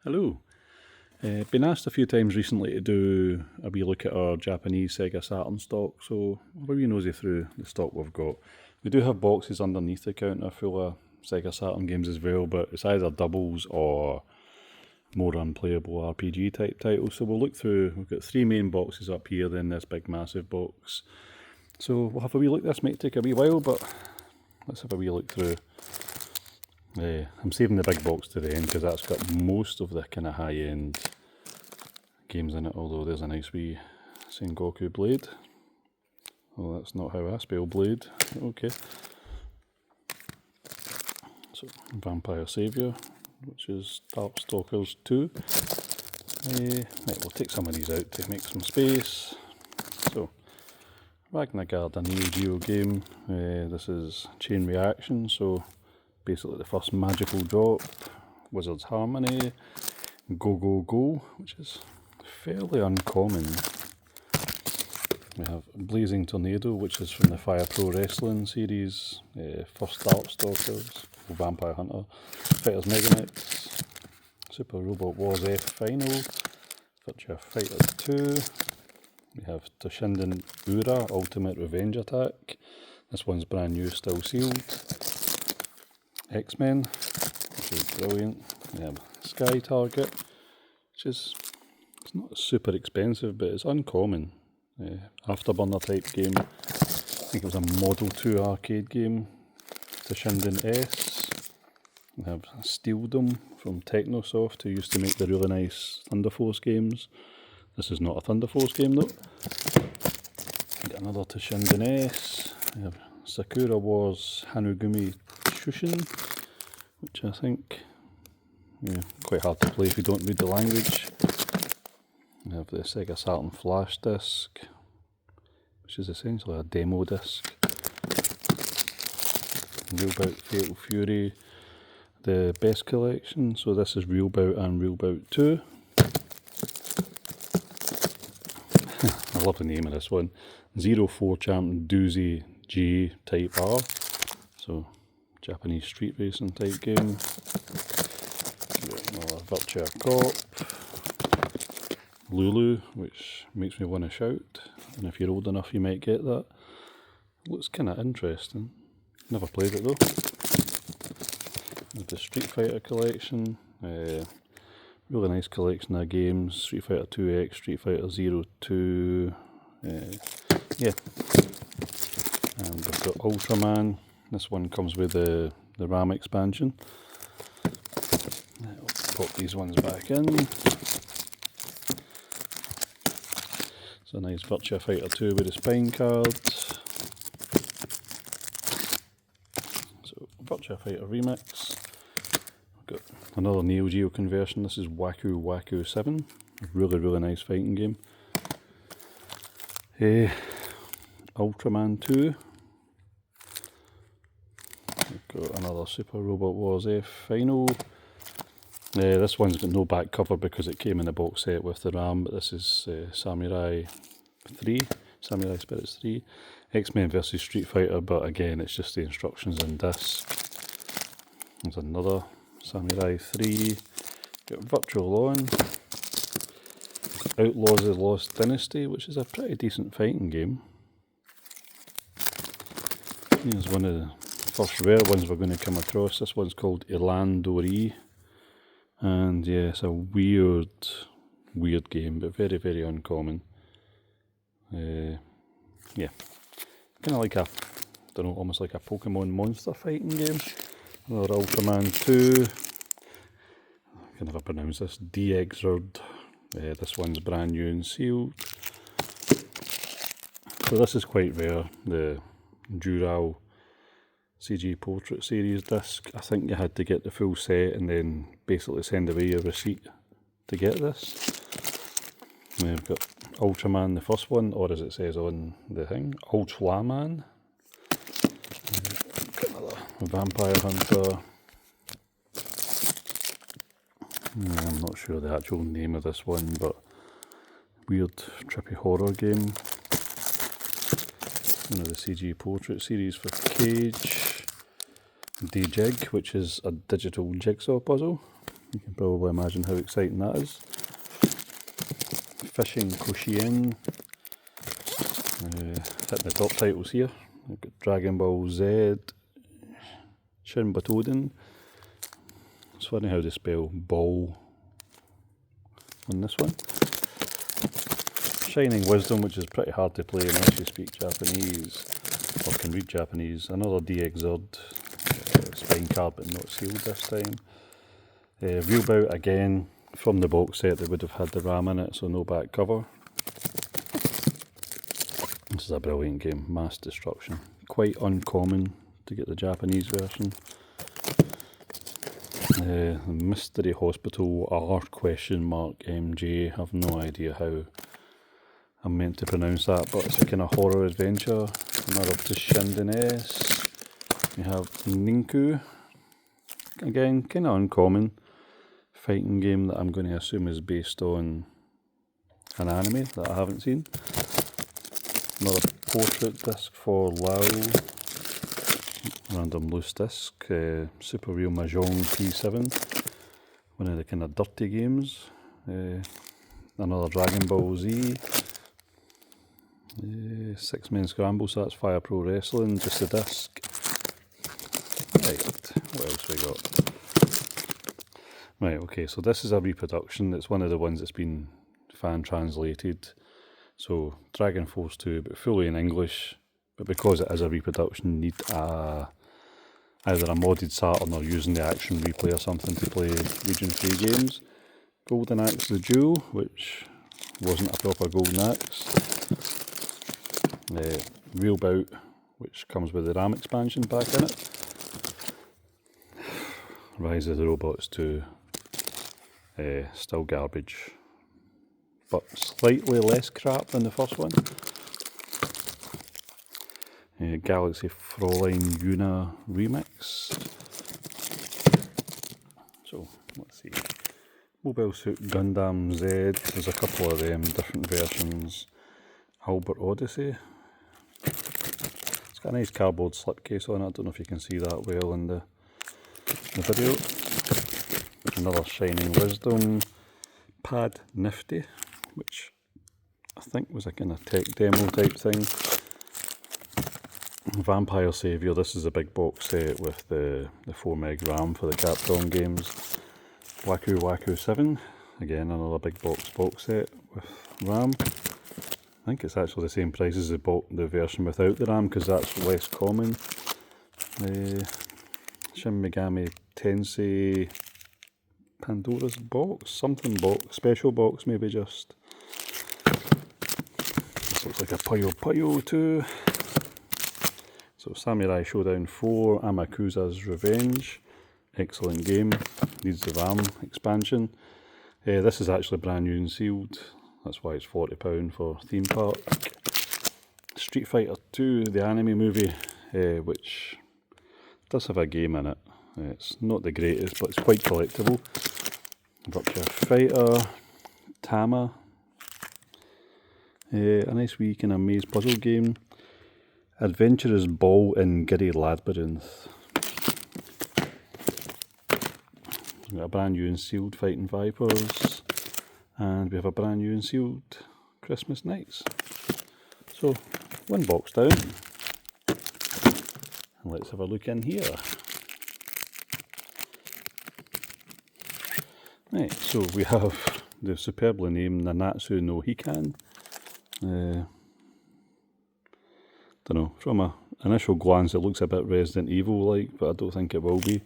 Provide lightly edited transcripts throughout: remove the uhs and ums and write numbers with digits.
Hello. Been asked a few times recently to do a wee look at our Japanese Sega Saturn stock, so I'll have a wee nosy through the stock we've got. We do have boxes underneath the counter full of Sega Saturn games as well, but it's either doubles or more unplayable RPG type titles. So we'll look through, we've got three main boxes up here, then this big massive box. So we'll have a wee look. This might take a wee while, but let's have a wee look through. I'm saving the big box to the end because that's got most of the kind of high-end games in it, although there's a nice wee Sengoku blade. Oh, that's not how I spell blade. Okay. So, Vampire Saviour, which is Darkstalkers 2. Right, we'll take some of these out to make some space. So, Ragnargard, a Neo Geo game. This is Chain Reaction, so basically the first magical drop. Wizard's Harmony. Go Go Go, which is fairly uncommon. We have Blazing Tornado, which is from the Fire Pro Wrestling series. First Darkstalkers, Vampire Hunter, Fighters Megamix, Super Robot Wars F Final, Virtua Fighter 2. We have Toshinden Ura Ultimate Revenge Attack. This one's brand new, still sealed. X-Men, which is brilliant. We have Sky Target, which is it's not super expensive, but it's uncommon. Afterburner type game. I think it was a Model 2 arcade game. Toshinden S. We have Steeldom from Technosoft, who used to make the really nice Thunder Force games. This is not a Thunder Force game though. We got another Toshinden S. We have Sakura Wars Hanugumi Shushin, which I think quite hard to play if you don't read the language. We have the Sega Saturn flash disc, which is essentially a demo disc. Real Bout Fatal Fury, the best collection, so this is Real Bout and Real Bout 2. I love the name of this one. 04 Champ Doozy G Type R, so Japanese street racing type game. Another Virtua Cop. Lulu, which makes me want to shout, and if you're old enough you might get that. Looks kind of interesting. Never played it though. The Street Fighter collection, really nice collection of games. Street Fighter 2X, Street Fighter 02, yeah. And we've got Ultraman. This one comes with the RAM expansion. I'll pop these ones back in. It's a nice Virtua Fighter 2 with a spine card. So, Virtua Fighter Remix. We've got another Neo Geo conversion. This is Waku Waku 7. Really nice fighting game. Ultraman 2. We've got another Super Robot Wars F Final. This one's got no back cover because it came in a box set with the RAM, but this is Samurai Spirits 3, X-Men vs Street Fighter, but again it's just the instructions in disc. There's another Samurai 3, got Virtual On, Outlaws of the Lost Dynasty, which is a pretty decent fighting game. Here's one of the first rare ones we're going to come across. This one's called Elan Dori. And yeah, it's a weird game, but very uncommon. Yeah, kind of like almost like a Pokemon monster fighting game. Another Ultraman 2. I can never pronounce this. DXRD. This one's brand new and sealed. So this is quite rare. The Dural CG Portrait Series disc. I think you had to get the full set and then basically send away your receipt to get this. We've got Ultraman, the first one, or as it says on the thing, Ultraman. Got another Vampire Hunter. I'm not sure the actual name of this one, but weird trippy horror game. One of the CG Portrait series for Cage. D-Jig, which is a digital jigsaw puzzle. You can probably imagine how exciting that is. Fishing Koshien. Hitting the top titles here. We've got Dragon Ball Z, Shin Batoden. It's funny how they spell ball on this one. Shining Wisdom, which is pretty hard to play unless you speak Japanese or can read Japanese. Another DX Zord, spine card but not sealed this time. Real Bout again, from the box set they would have had the RAM in it, so no back cover. This is a brilliant game, Mass Destruction. Quite uncommon to get the Japanese version. Mystery Hospital R?MJ. I've no idea how I'm meant to pronounce that, but it's a kind of horror adventure. Another Shinden S. We have Ninku. Again, kind of uncommon fighting game that I'm going to assume is based on an anime that I haven't seen. Another portrait disc for Lao. Random loose disc. Super Real Mahjong P7. One of the kind of dirty games. Another Dragon Ball Z. 6-Man Scramble, so that's Fire Pro Wrestling, just a disc. Right, what else we got? Right, okay, so this is a reproduction. It's one of the ones that's been fan translated. So Dragon Force 2, but fully in English. But because it is a reproduction, you need either a modded Saturn or using the Action Replay or something to play Region 3 games. Golden Axe the Duel, which wasn't a proper Golden Axe. Real Bout, which comes with the RAM expansion back in it. Rise of the Robots 2, still garbage, but slightly less crap than the first one. Galaxy Fraulein Yuna Remix. So, let's see. Mobile Suit Gundam Z, there's a couple of them, different versions. Albert Odyssey. It's got a nice cardboard slipcase on it, I don't know if you can see that well in the video. Another Shining Wisdom. Pad Nifty, which I think was a kind of tech demo type thing. Vampire Savior, this is a big box set with the 4 meg RAM for the Capcom games. Waku Waku 7, again another big box set with RAM. I think it's actually the same price as the version without the RAM because that's less common. Shin Megami Tensei Pandora's Box, something box, special box maybe just. This looks like a Puyo Puyo 2. So Samurai Showdown 4, Amakusa's Revenge, excellent game, needs the RAM expansion. This is actually brand new and sealed, that's why it's £40 for Theme Park. Street Fighter 2, the anime movie, which does have a game in it. It's not the greatest, but it's quite collectible. Virtua Fighter, Tama, a nice wee kind of maze puzzle game. Adventurous Ball in Giddy Labyrinth. We've got a brand new and sealed Fighting Vipers, and we have a brand new and sealed Christmas Nights. So, one box down, and let's have a look in here. Right, so we have the superbly named Nanatsu no Hikan. Don't know, from an initial glance it looks a bit Resident Evil like, but I don't think it will be.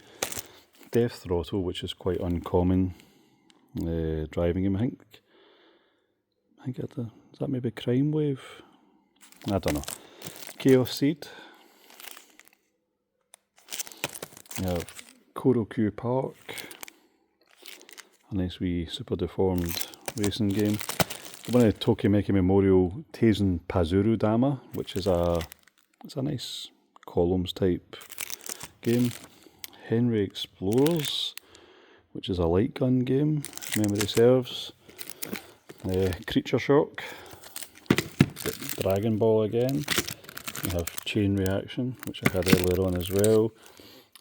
Death Throttle, which is quite uncommon driving game, I think is that maybe Crime Wave? I don't know. Chaos Seed. We have Korokyu Park, a nice wee super deformed racing game. One of Tokimeki Memorial Teisen Pazuru Dama, which is it's a nice columns type game. Henry Explorers, which is a light gun game, if memory serves. Creature Shock. Dragon Ball again. We have Chain Reaction, which I had earlier on as well.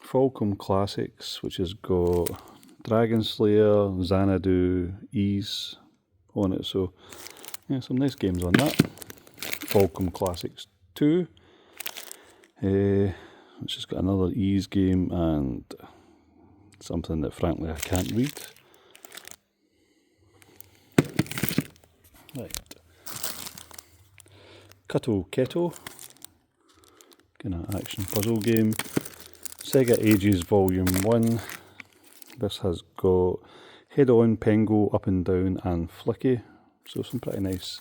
Falcom Classics, which has got Dragon Slayer, Xanadu, Ease on it. So yeah, some nice games on that. Falcom Classics 2. It's just got another Ease game and something that frankly I can't read. Right. Kato Keto. Kind of action puzzle game. Sega Ages Volume 1. This has got head on, pengo, up and down and flicky. So some pretty nice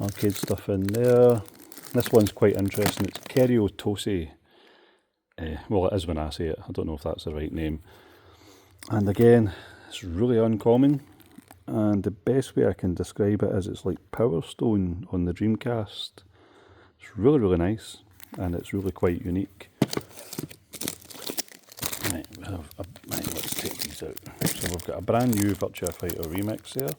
arcade stuff in there. This one's quite interesting. It's Kerio Tose. Well, it is when I say it. I don't know if that's the right name. And again, it's really uncommon. And the best way I can describe it is it's like Power Stone on the Dreamcast. It's really, really nice. And it's really quite unique. Right, let's take these out. So we've got a brand new Virtua Fighter remix there.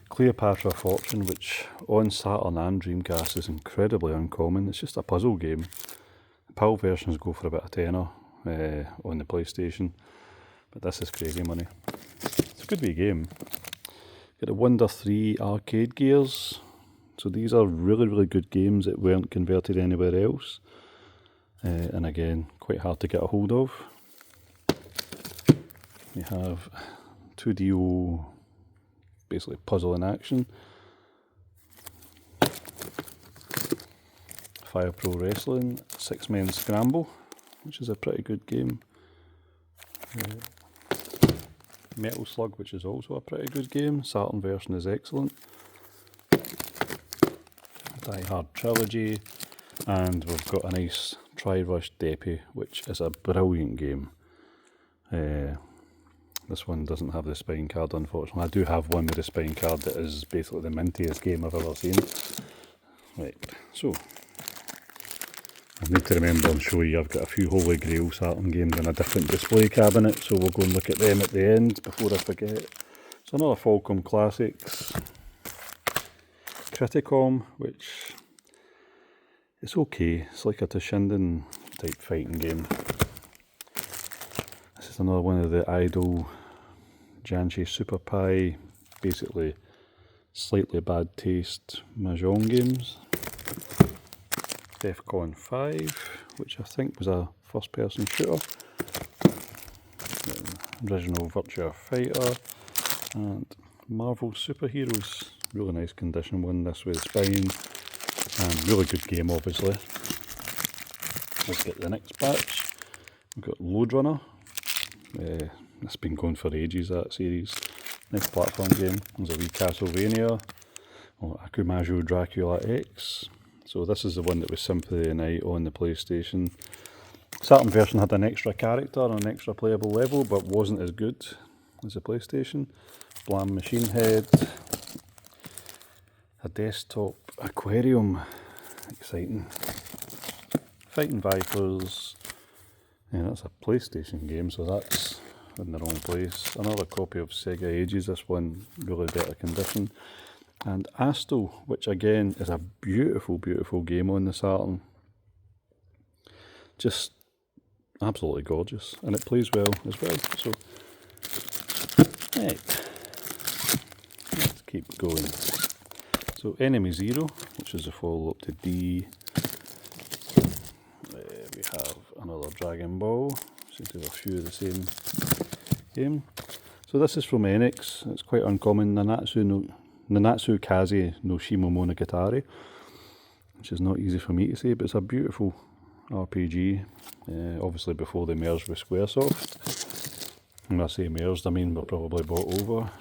Cleopatra Fortune, which on Saturn and Dreamcast is incredibly uncommon. It's just a puzzle game. The PAL versions go for about a tenner on the PlayStation, but this is crazy money. It's a good wee game. Got the Wonder 3 arcade gears. So these are really, really good games that weren't converted anywhere else. And again, quite hard to get a hold of. We have 2DO, basically puzzle in action. Fire Pro Wrestling, 6-Man Scramble, which is a pretty good game. Metal Slug, which is also a pretty good game. Saturn version is excellent. Die Hard Trilogy, and we've got a nice Tri-Rush Depi, which is a brilliant game. This one doesn't have the spine card, unfortunately. I do have one with the spine card that is basically the mintiest game I've ever seen. Right, so I need to remember and show you I've got a few Holy Grail Saturn games in a different display cabinet, so we'll go and look at them at the end before I forget. So another Falcom Classics. Criticom, which it's okay. It's like a Toshinden type fighting game. This is another one of the Idol Janshi Super Pie, basically slightly bad taste Mahjong games. Defcon 5, which I think was a first person shooter. Original Virtua Fighter and Marvel Superheroes. Really nice condition one, this with spine, and really good game obviously. Let's get the next batch. We've got Load Runner. It's been going for ages, that series. Nice platform game. There's a wee Castlevania, or Akumajo Dracula X. So this is the one that was Symphony of the Night on the PlayStation. Saturn version had an extra character and an extra playable level, but wasn't as good as the PlayStation. Blam Machine Head. A desktop aquarium. Exciting. Fighting Vipers. Yeah, that's a PlayStation game, so that's in the wrong place. Another copy of Sega Ages, this one really better condition. And Asto, which again is a beautiful, beautiful game on the Saturn. Just absolutely gorgeous, and it plays well as well. So, right, let's keep going. So, Enemy Zero, which is the follow-up to D. We have another Dragon Ball. Seems to have a few of the same game. So this is from Enix. It's quite uncommon. Nanatsu Kaze no Shimomonogatari, which is not easy for me to say, but it's a beautiful RPG. Obviously before they merged with Squaresoft. When I say merged, I mean we're probably bought over.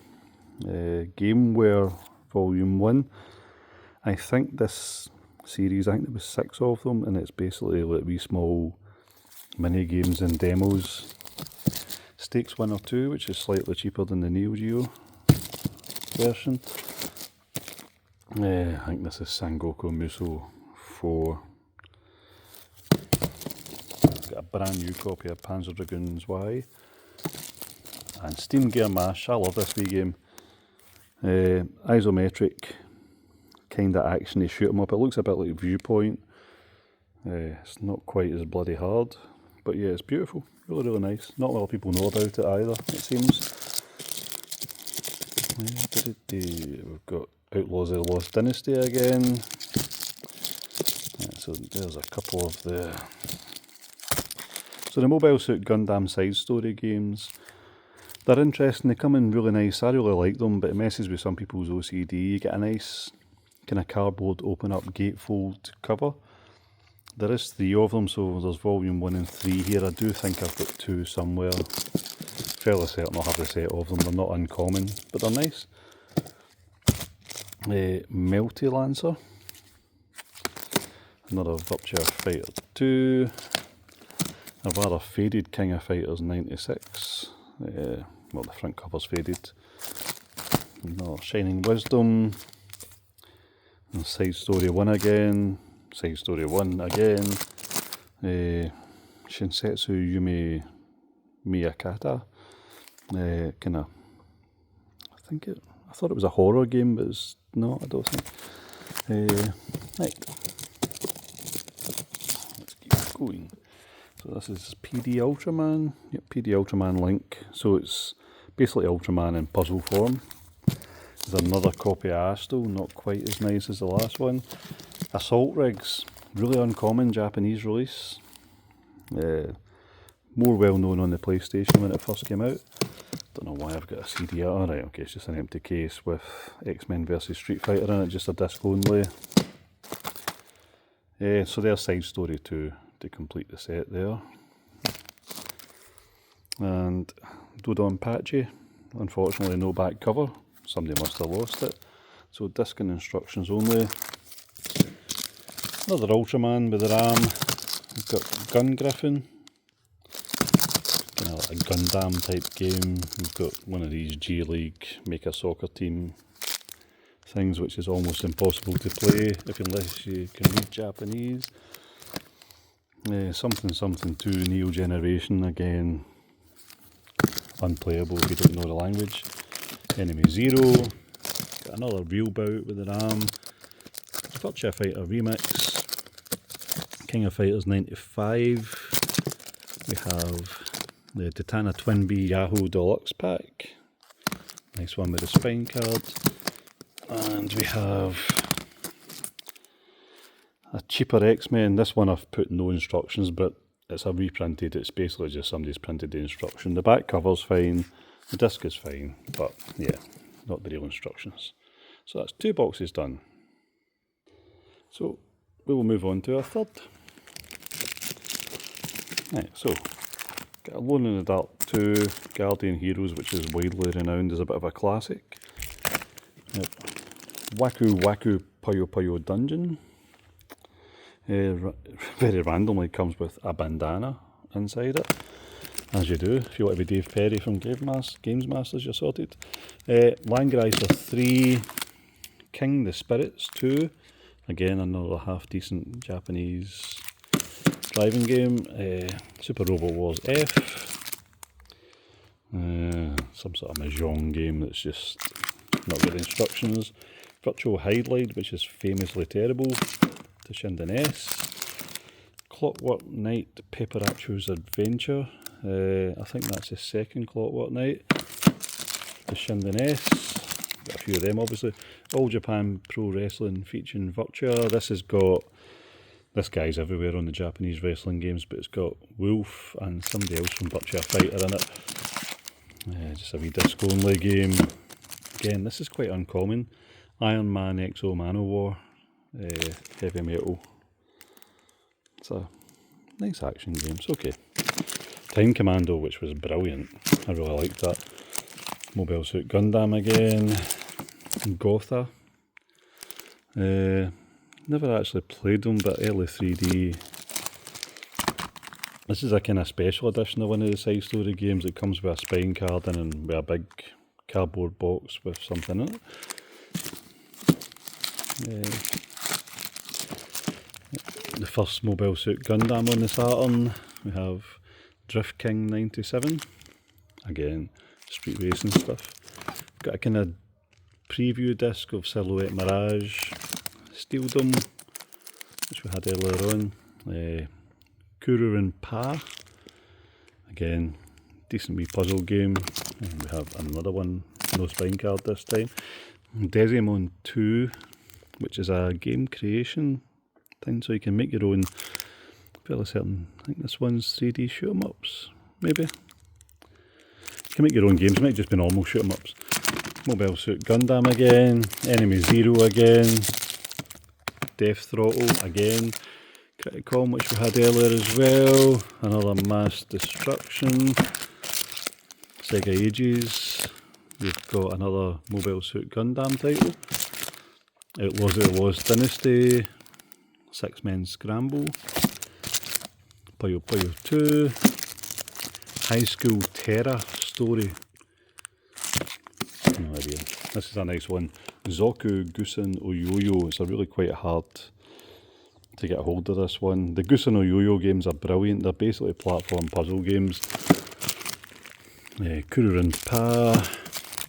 Gameware Volume 1. I think this series, I think there was 6 of them, and it's basically like wee small mini games and demos. Stakes 1 or 2, which is slightly cheaper than the Neo Geo version. I think this is Sangoku Muso 4. I've got a brand new copy of Panzer Dragoons Y. And Steam Gear Mash, I love this wee game. Isometric kind of actiony shoot 'em up. It looks a bit like Viewpoint. It's not quite as bloody hard, but yeah, it's beautiful. Really, really nice. Not a lot of people know about it either, it seems. We've got Outlaws of the Lost Dynasty again. So there's a couple of the... So the Mobile Suit Gundam side story games, they're interesting. They come in really nice. I really like them, but it messes with some people's OCD. You get a nice kind of cardboard open up gatefold cover. There is 3 of them, so there's volume 1 and 3 here. I do think I've got 2 somewhere. Fairly certain I'll have a set of them. They're not uncommon, but they're nice. Melty Lancer. Another Virtua Fighter 2. A rather faded King of Fighters 96. Well, the front cover's faded. Another Shining Wisdom. And Side Story 1 again. Side Story 1 again. Shinsetsu Yume Miyakata. Kinda, I thought it was a horror game, but it's not, I don't think. Right. Let's keep going. So this is PD Ultraman. Yep, PD Ultraman Link. So it's basically Ultraman in puzzle form. There's another copy of Astal, not quite as nice as the last one. Assault Rigs, really uncommon Japanese release. More well known on the PlayStation when it first came out. Don't know why I've got a CD. Alright, okay, it's just an empty case with X-Men vs Street Fighter in it, just a disc only. So there's Side Story 2 to complete the set there. And Dodonpachi, unfortunately no back cover. Somebody must have lost it. So disc and instructions only. Another Ultraman with the RAM. We've got Gun Griffin. Kind of like a Gundam type game. We've got one of these G League make a soccer team things, which is almost impossible to play unless you can read Japanese. Something 2 Neo Generation, again unplayable if you don't know the language. Enemy Zero, got another real bout with the RAM. Virtua Fighter Remix, King of Fighters 95. We have the Titana Twin B Yahoo Deluxe Pack, nice one with the spine card. And we have a cheaper X-Men. This one I've put no instructions, but it's a reprinted. It's basically just somebody's printed the instruction. The back cover's fine, the disc is fine, but yeah, not the real instructions. So that's 2 boxes done. So we will move on to our third. Right, so got Alone in the Dark 2, Guardian Heroes, which is widely renowned as a bit of a classic. Yep. Waku Waku Puyo Puyo Dungeon. Very randomly comes with a bandana inside it, as you do. If you want to be Dave Perry from Games Masters, you're sorted. Langriser 3, King the Spirits 2, again another half decent Japanese driving game. Super Robot Wars F, some sort of mahjong game that's just not got instructions. Virtual Highlight, which is famously terrible, to Shinden S. Clockwork Knight Peperacho's Adventure, I think that's the second Clockwork Knight, to Shinden S. Got a few of them obviously. All Japan Pro Wrestling featuring Virtua. This has got, this guy's everywhere on the Japanese wrestling games, but it's got Wolf and somebody else from Virtua Fighter in it. Just a wee disc only game. Again, this is quite uncommon. Iron Man Exo Manowar, heavy metal. It's a nice action game, it's okay. Time Commando, which was brilliant, I really liked that. Mobile Suit Gundam again. Gotha. Never actually played them, but early 3D. This is a kind of special edition of one of the side story games. It comes with a spine card in and with a big cardboard box with something in it. The first Mobile Suit Gundam on the Saturn. We have Drift King 97. Again, street racing stuff. Got a kind of preview disc of Silhouette Mirage, Steeldom, which we had earlier on. Kuru and Pa. Again, decent wee puzzle game. And we have another one, no spine card this time. Desimon 2, which is a game creation thing, so you can make your own, fairly certain, I think this one's 3D shoot 'em ups, maybe. You can make your own games, it might just be normal shoot 'em ups. Mobile Suit Gundam again, Enemy Zero again, Death Throttle again, Criticom, which we had earlier as well, another Mass Destruction, Sega Ages, we've got another Mobile Suit Gundam title, Outlaws Dynasty, Six Men Scramble, Puyo Puyo 2, High School Terror Story, no idea, this is a nice one, Zoku Gusen Oyoyo, it's a really quite hard to get a hold of this one. The Gusen Oyoyo games are brilliant, they're basically platform puzzle games. Kururin Pa,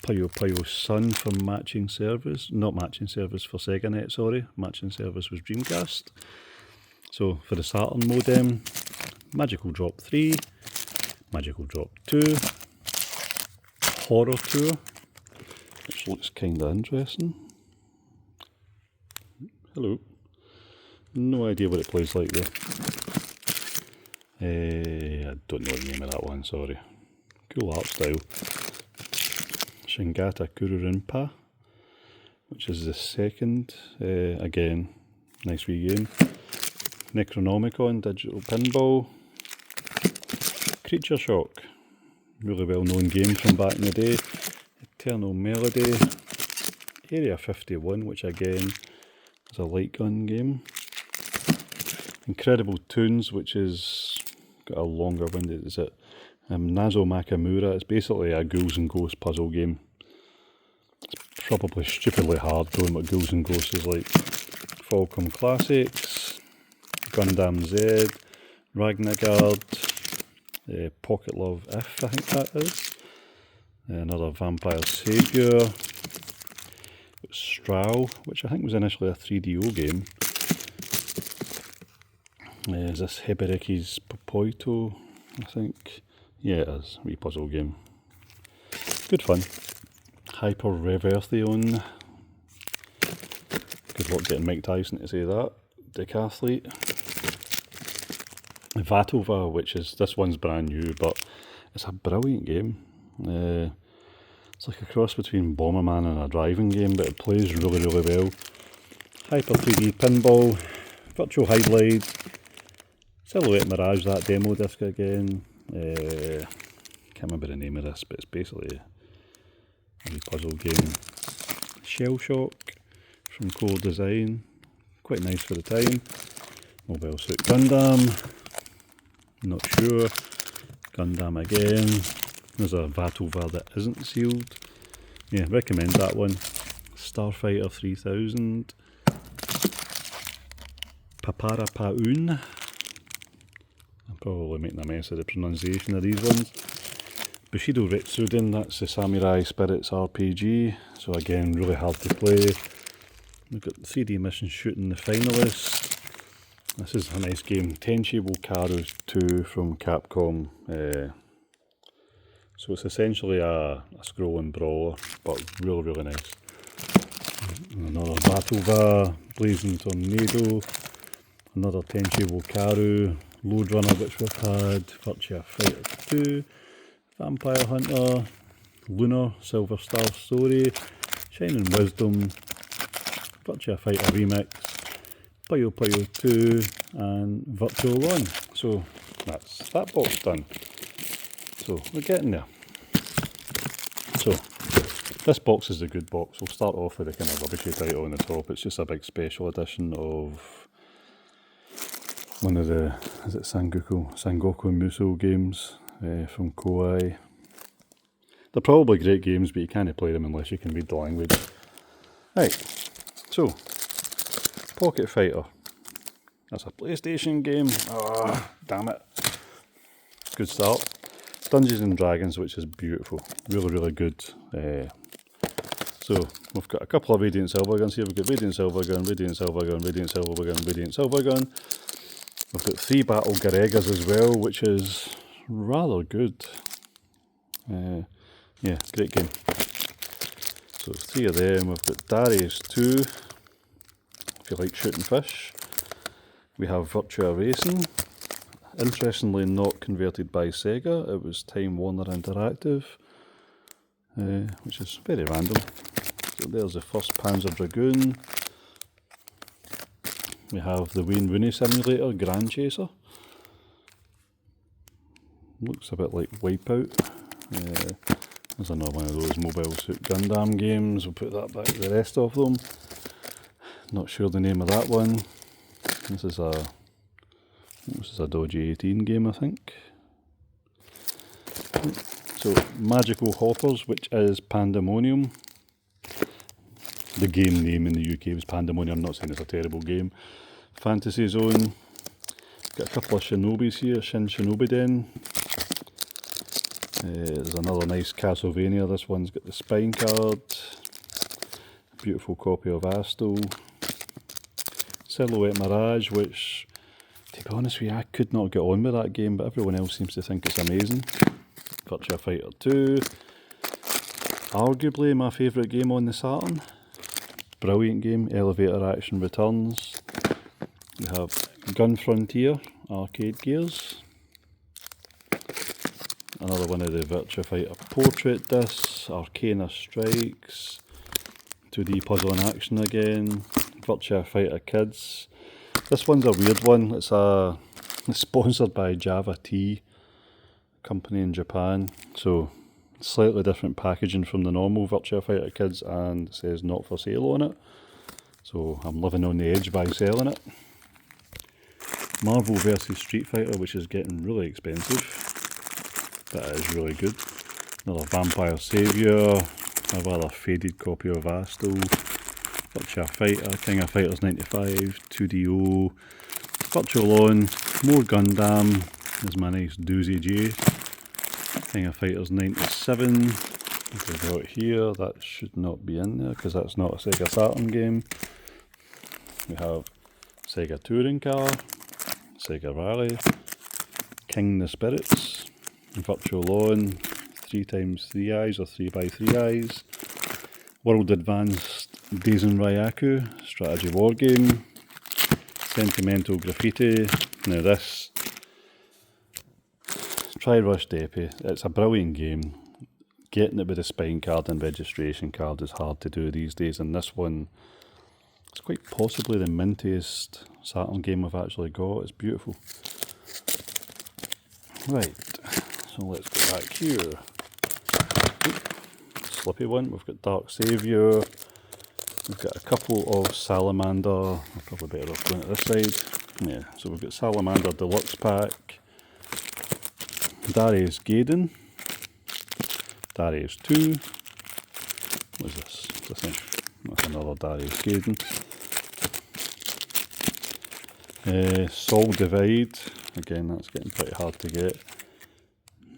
Puyo Puyo Sun for Matching Service, not Matching Service for SegaNet, sorry, Matching Service was Dreamcast. So for the Saturn modem, Magical Drop 3, Magical Drop 2, Horror Tour, which looks kinda interesting. Hello. No idea what it plays like though. I don't know the name of that one, sorry. Cool art style. Shingata Kururinpa, which is the second. Again, nice wee game. Necronomicon Digital Pinball. Creature Shock, really well known game from back in the day. Eternal Melody. Area 51, which again is a light gun game. Incredible Tunes, which is got a longer winded, is it? Nazo Makamura, it's basically a Ghouls and Ghosts puzzle game. It's probably stupidly hard knowing what Ghouls and Ghosts is like. Falcom Classics, Gundam Z, Ragnagard, Pocket Love If, I think that is. Another Vampire Saviour, Strow, which I think was initially a 3DO game. Is this Heberiki's Popoito, I think? Yeah, it is. Wee puzzle game. Good fun. Hyper Reversion. Good luck getting Mike Tyson to say that. Decathlete. Vatova, which is, this one's brand new, but it's a brilliant game. It's like a cross between Bomberman and a driving game, but it plays really, really well. Hyper 3D Pinball. Virtual Highlight. Silhouette Mirage, that demo disc again. Can't remember the name of this, but it's basically a wee puzzle game. Shell Shock from Core Design, quite nice for the time. Mobile Suit Gundam, not sure. Gundam again. There's a Vatova that isn't sealed. Yeah, recommend that one. Starfighter 3000. Papara Paun. I'm probably making a mess of the pronunciation of these ones. Bushido Retsuden, that's the Samurai Spirits RPG. So again, really hard to play. We've got 3D Mission Shooting, the finalists. This is a nice game. Tenchi Wokaru 2 from Capcom. So it's essentially a scrolling brawler, but really, really nice. Another Battleva, Blazing Tornado. Another Tenchi Wokaru. Load Runner, which we've had, Virtua Fighter 2, Vampire Hunter, Lunar, Silver Star Story, Shining Wisdom, Virtua Fighter Remix, Puyo Puyo 2, and Virtual Run. So that's that box done. So we're getting there. So this box is a good box. We'll start off with a kind of rubbishy title on the top. It's just a big special edition of one of the, is it Sangoku Musou games from Koei. They're probably great games, but you can't play them unless you can read the language. Right, so, Pocket Fighter. That's a PlayStation game. Ah, damn it. Good start. Dungeons and Dragons, which is beautiful. Really, really good. So, we've got a couple of Radiant Silver Guns here. We've got Radiant Silver Gun, Radiant Silver Gun, Radiant Silver Gun, Radiant Silver Gun. We've got 3 Battle Garegas as well, which is rather good. Yeah, great game. So 3 of them. We've got Darius 2, if you like shooting fish. We have Virtua Racing, interestingly not converted by Sega, it was Time Warner Interactive, which is very random. So there's the first Panzer Dragoon. We have the Wayne Rooney Simulator, Grand Chaser. Looks a bit like Wipeout. There's another one of those Mobile Suit Gundam games. We'll put that back to the rest of them. Not sure the name of that one. This is a dodgy 18 game, I think. So, Magical Hoppers, which is Pandemonium. The game name in the UK was Pandemonium. I'm not saying it's a terrible game. Fantasy Zone. Got a couple of Shinobis here. Shin Shinobi Den. There's another nice Castlevania. This one's got the spine card. Beautiful copy of Astel. Silhouette Mirage, which, to be honest with you, I could not get on with that game, but everyone else seems to think it's amazing. Virtua Fighter 2. Arguably my favourite game on the Saturn. Brilliant game. Elevator Action returns. We have Gun Frontier, arcade gears. Another one of the Virtua Fighter portrait discs. Arcana Strikes. 2D puzzle and action again. Virtua Fighter Kids. This one's a weird one. It's sponsored by Java Tea company in Japan. So slightly different packaging from the normal Virtua Fighter Kids, and it says not for sale on it. So I'm living on the edge by selling it. Marvel vs Street Fighter, which is getting really expensive, but it is really good. Another Vampire Saviour, a rather faded copy of Astel, Virtua Fighter, King of Fighters 95, 2DO, Virtual On, more Gundam, there's my nice Doozy J, King of Fighters 97, we've got here, that should not be in there because that's not a Sega Saturn game. We have Sega Touring Car, Sega Rally, King the Spirits, Virtual On, 3x3 eyes or 3x3 eyes, World Advanced Daisen Ryaku, strategy war game, Sentimental Graffiti. Now this, try Rush Depi, it's a brilliant game. Getting it with a spine card and registration card is hard to do these days, and this one, it's quite possibly the mintiest Saturn game I've actually got. It's beautiful. Right, so let's go back here. Slippy one, we've got Dark Saviour, we've got a couple of Salamander, I'm probably better off going to this side. Yeah, so we've got Salamander Deluxe Pack, Darius Gaiden, Darius 2, what is this? That's another Darius Gaiden. Soul Divide, again that's getting pretty hard to get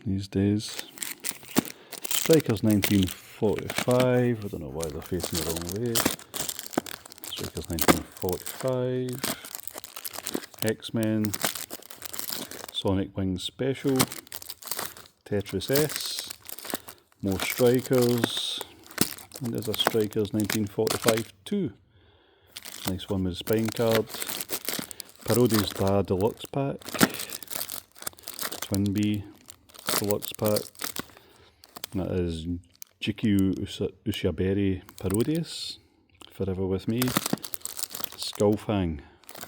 these days. Strikers 1945, I don't know why they're facing the wrong way. Strikers 1945, X-Men, Sonic Wings Special, Tetris S, more Strikers, and there's a Strikers 1945 2. Nice one with a spine card. Parodies Da Deluxe Pack, Twin B Deluxe Pack. That is Jikyu Ushaberi Parodius, Forever With Me. Skullfang,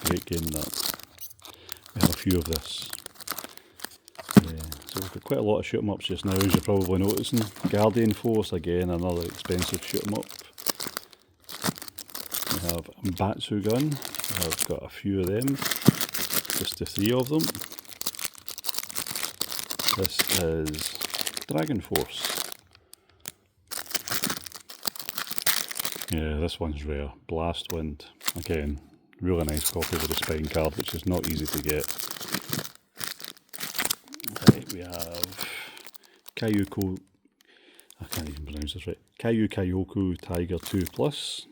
great game that. We have a few of this. So we've got quite a lot of shoot 'em ups just now, as you're probably noticing. Guardian Force, again, another expensive shoot 'em up. We have Batsu Gun, I've got a few of them, just the 3 of them. This is Dragon Force. Yeah, this one's rare. Blast Wind, again, really nice copy with the spine card, which is not easy to get. Right, we have Kayuko, I can't even pronounce this right, Kyoku Tiger 2 Plus.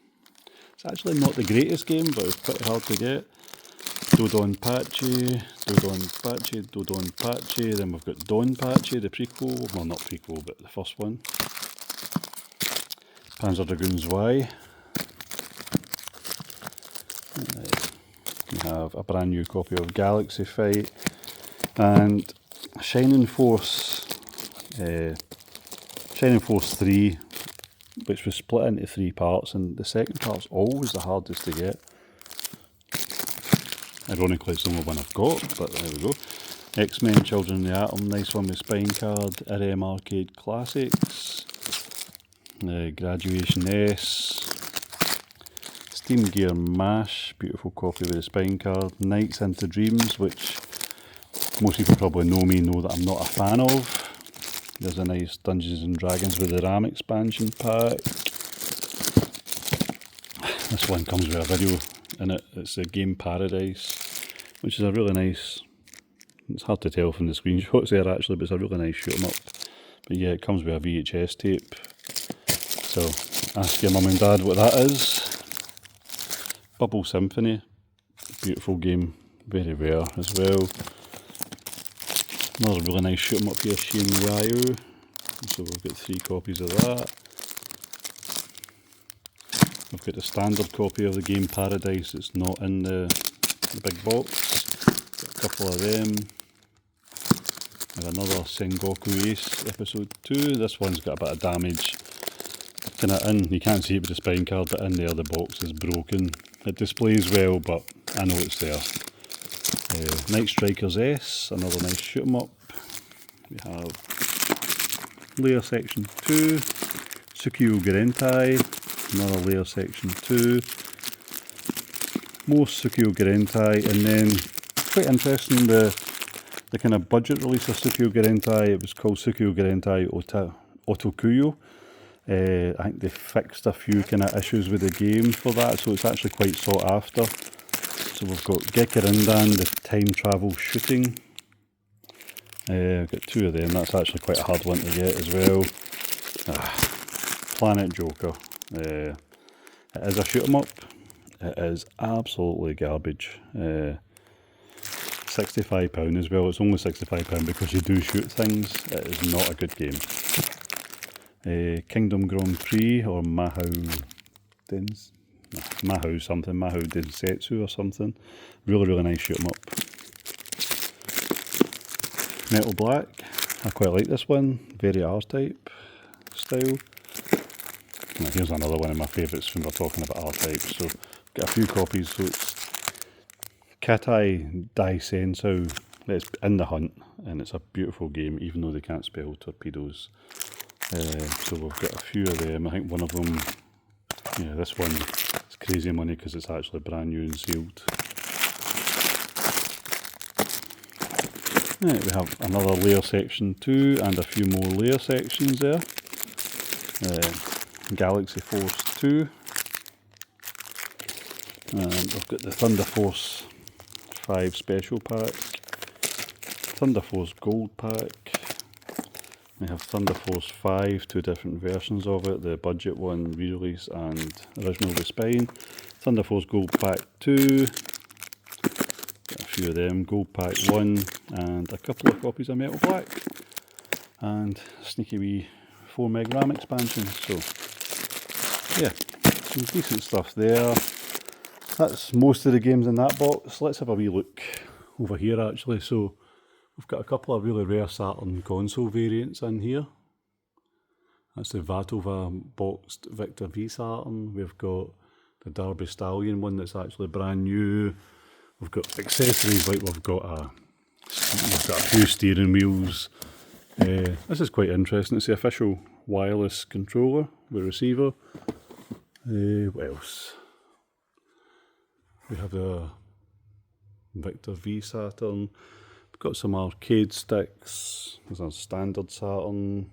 It's actually not the greatest game, but it's pretty hard to get. Dodonpachi, Dodonpachi, Dodonpachi. Then we've got Donpachi, the prequel. Well, not prequel, but the first one. Panzer Dragoons Y. We have a brand new copy of Galaxy Fight and Shining Force 3, which was split into 3 parts, and the second part's always the hardest to get. Ironically, it's the only one I've got, but there we go. X-Men Children of the Atom, nice one with spine card. RM Arcade Classics. Graduation S. Steam Gear MASH, beautiful copy with the spine card. Nights into Dreams, which most people probably know that I'm not a fan of. There's a nice Dungeons and Dragons with the RAM expansion pack. This one comes with a video in it. It's a Game Paradise, which is a really nice, it's hard to tell from the screenshots there actually, but it's a really nice shoot 'em up. But yeah, it comes with a VHS tape. So ask your mum and dad what that is. Bubble Symphony, beautiful game, very rare as well. Another really nice shoot 'em up here, Shin Ryu. So we've got 3 copies of that. We've got the standard copy of the Game Paradise, it's not in the big box. Got a couple of them. We have another Sengoku Ace Episode 2. This one's got a bit of damage. Kind of in, you can't see it with the spine card, but in there the box is broken. It displays well, but I know it's there. Night Strikers S, another nice shoot 'em up. We have Layer Section 2, Tsukio Gerentai, another Layer Section 2, more Tsukio Gerentai, and then quite interesting, the kind of budget release of Tsukio Gerentai, it was called Tsukio Gerentai Otokuyo. I think they fixed a few kind of issues with the game for that, so it's actually quite sought after. So we've got Gekerindan, the time travel shooting. I've got 2 of them, that's actually quite a hard one to get as well. Planet Joker. It is a shoot 'em up. It is absolutely garbage. £65 as well. It's only £65 because you do shoot things. It is not a good game. Kingdom Grand Prix or Mahou Densetsu or something. Really nice shoot 'em up. Metal Black, I quite like this one, very R-Type style. Now here's another one of my favourites when we're talking about R-Types. So got a few copies, so it's Katai Daisensou. It's in the hunt, and it's a beautiful game, even though they can't spell torpedoes. So we've got a few of them. I think one of them, yeah, this one is crazy money because it's actually brand new and sealed. Right, we have another Layer Section 2 and a few more layer sections there. Galaxy Force 2. And we've got the Thunder Force 5 Special Pack. Thunder Force Gold Pack. We have Thunder Force 5, 2 different versions of it, the budget one, re-release, and original with spine. Thunder Force Gold Pack 2, got a few of them, Gold Pack 1, and a couple of copies of Metal Black, and sneaky wee 4 meg RAM expansion. So yeah, some decent stuff there. That's most of the games in that box. Let's have a wee look over here actually. So we've got a couple of really rare Saturn console variants in here. That's the Vatova boxed Victor V Saturn. We've got the Derby Stallion one that's actually brand new. We've got accessories like we've got a few steering wheels. This is quite interesting. It's the official wireless controller with receiver. What else? We have the Victor V Saturn. Got some arcade sticks. There's a standard Saturn.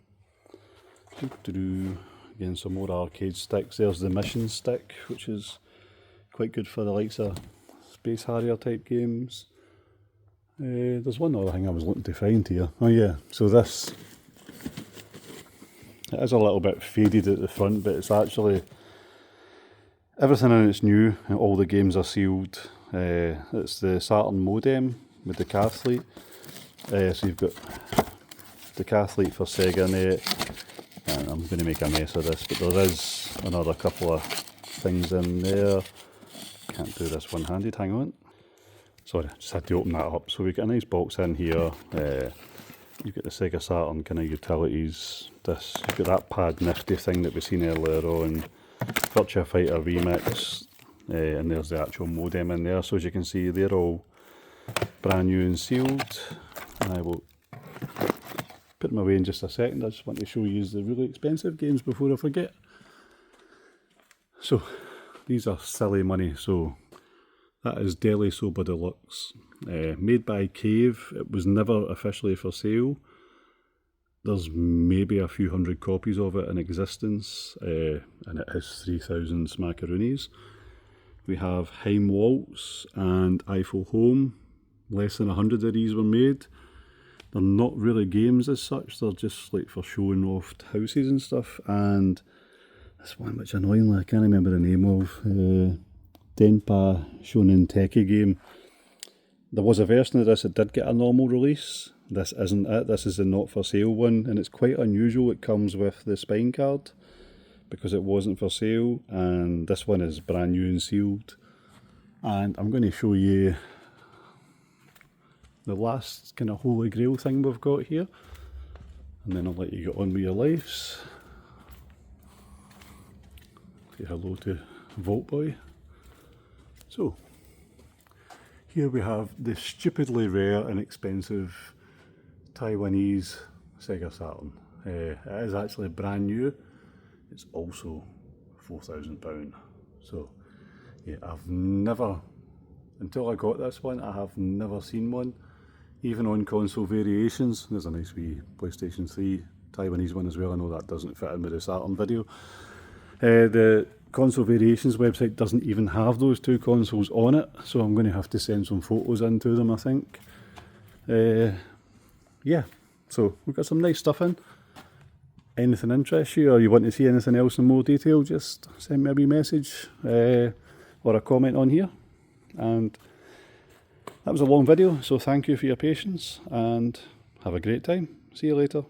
Again, some more arcade sticks. There's the mission stick, which is quite good for the likes of Space Harrier type games. There's one other thing I was looking to find here. Oh yeah, so this, it is a little bit faded at the front, but it's actually Everything in it's new, and all the games are sealed. It's the Saturn modem with the Cathlete. So you've got the Cathlete for SegaNet, and I'm going to make a mess of this, but there is another couple of things in there. Can't do this one-handed, hang on. Sorry, just had to open that up. So we've got a nice box in here. You've got the Sega Saturn kind of utilities. You've got that pad nifty thing that we've seen earlier on. Virtua Fighter Remix, and there's the actual modem in there. So as you can see, they're all brand new and sealed. I will put them away in just a second. I just want to show you the really expensive games before I forget. So these are silly money. So that is Deli Soba Deluxe, made by Cave. It was never officially for sale. There's maybe a few hundred copies of it in existence, and it is 3,000 smackaroonies. We have Heim Waltz and Eiffel Home. Less than 100 of these were made. They're not really games as such, they're just like for showing off houses and stuff. And this one, which annoyingly I can't remember the name of, Denpa Shonen Teki game. There was a version of this that did get a normal release. This isn't it, this is the not for sale one, and it's quite unusual. It comes with the spine card because it wasn't for sale, and this one is brand new and sealed. And I'm going to show you the last kind of holy grail thing we've got here, and then I'll let you get on with your lives. Say hello to Vault Boy. So here we have the stupidly rare and expensive Taiwanese Sega Saturn. It is actually brand new. It's also £4,000. So yeah, I've never, until I got this one, I have never seen one. Even on console variations, there's a nice wee PlayStation 3 Taiwanese one as well. I know that doesn't fit in with the Saturn video. The console variations website doesn't even have those two consoles on it, so I'm going to have to send some photos into them, I think. Yeah, so we've got some nice stuff in. Anything interests you, or you want to see anything else in more detail, just send me a wee message or a comment on here. And that was a long video, so thank you for your patience and have a great time. See you later.